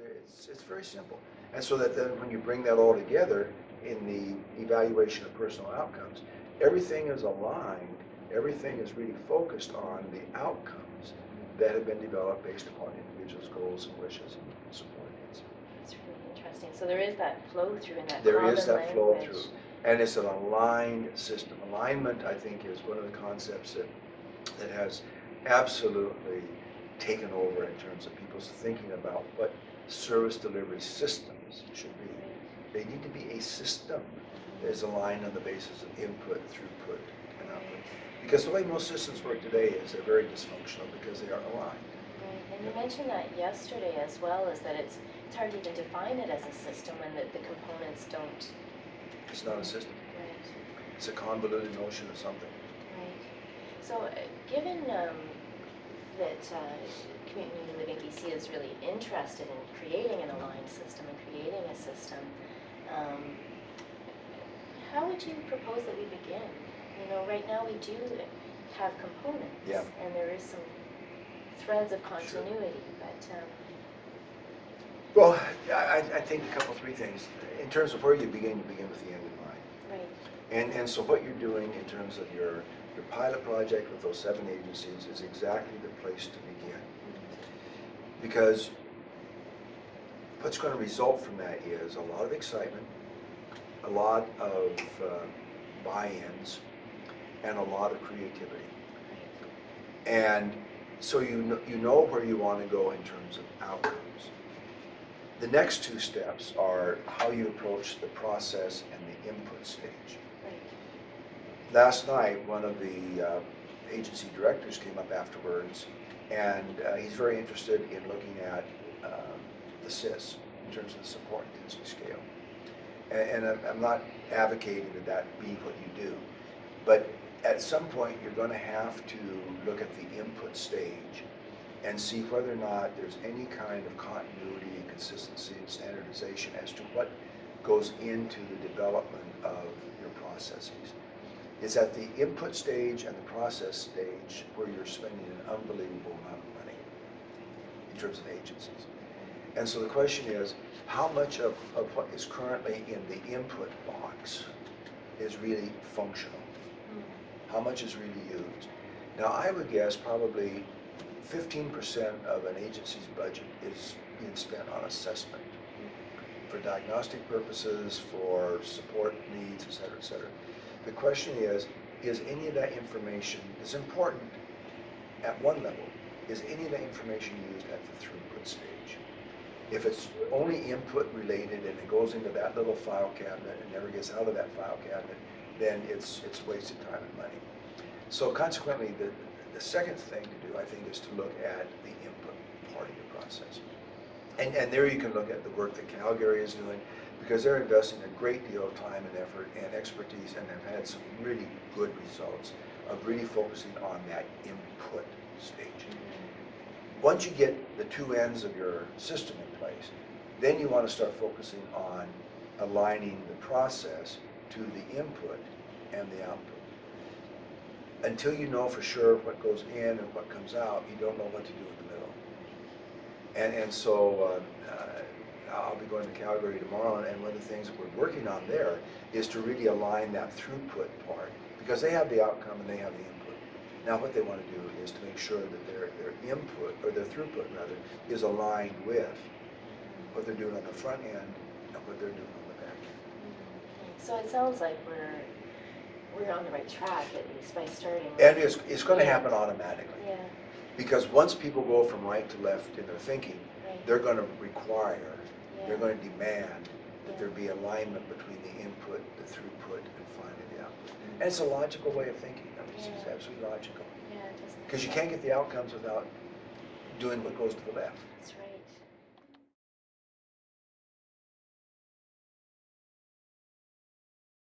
It's very simple. And so that then when you bring that all together in the evaluation of personal outcomes, everything is aligned, everything is really focused on the outcomes that have been developed based upon individuals' goals and wishes and support needs. That's really interesting. So there is that flow through in that There common is that language. flow through. And it's an aligned system. Alignment, I think, is one of the concepts that has absolutely taken over in terms of people's thinking about what service delivery systems should be. They need to be a system that is aligned on the basis of input, throughput, and output. Because the way most systems work today is they're very dysfunctional because they aren't aligned. Right. And you mentioned that yesterday as well, is that it's hard to even define it as a system when the components don't. It's not a system. Right. It's a convoluted notion of something. Right. So given that Community Living BC is really interested in creating an aligned system and creating a system, how would you propose that we begin? You know, right now we do have components, Yeah. and there is some threads of continuity, Sure. but Well, I think a couple, three things. In terms of where you begin with the end in mind. right. And so what you're doing in terms of your pilot project with those 7 agencies is exactly the place to begin. Because what's going to result from that is a lot of excitement, a lot of buy-ins, and a lot of creativity. And so you know where you want to go in terms of outcomes. The next two steps are how you approach the process and the input stage. Last night, one of the agency directors came up afterwards, and he's very interested in looking at the SIS in terms of the support intensity scale. And I'm not advocating that be what you do, but at some point you're going to have to look at the input stage and see whether or not there's any kind of continuity and consistency and standardization as to what goes into the development of your processes. It's at the input stage and the process stage where you're spending an unbelievable amount of money in terms of agencies. And so the question is, how much of what is currently in the input box is really functional? How much is really used? Now, I would guess probably 15% of an agency's budget is being spent on assessment for diagnostic purposes, for support needs, et cetera, et cetera. The question is any of that information is important at one level? Is any of that information used at the throughput stage? If it's only input related and it goes into that little file cabinet and never gets out of that file cabinet, then it's wasted time and money. So consequently, the second thing to do, I think, is to look at the input part of your process. And there you can look at the work that Calgary is doing, because they're investing a great deal of time and effort and expertise and have had some really good results of really focusing on that input stage. Once you get the two ends of your system in place, then you want to start focusing on aligning the process to the input and the output. Until you know for sure what goes in and what comes out, you don't know what to do in the middle. And so I'll be going to Calgary tomorrow, and one of the things that we're working on there is to really align that throughput part, because they have the outcome and they have the input. Now what they want to do is to make sure that their input, or their throughput rather, is aligned with what they're doing on the front end and what they're doing on the back end. So it sounds like we're on the right track, at least, by starting. And it's going to happen automatically. Yeah. Because once people go from right to left in their thinking, Right. they're going to require, Yeah. they're going to demand that Yeah. there be alignment between the input, the throughput, and finally the output. And it's a logical way of thinking. I mean, it's absolutely logical. Yeah, it doesn't. Because you can't get the outcomes without doing what goes to the left.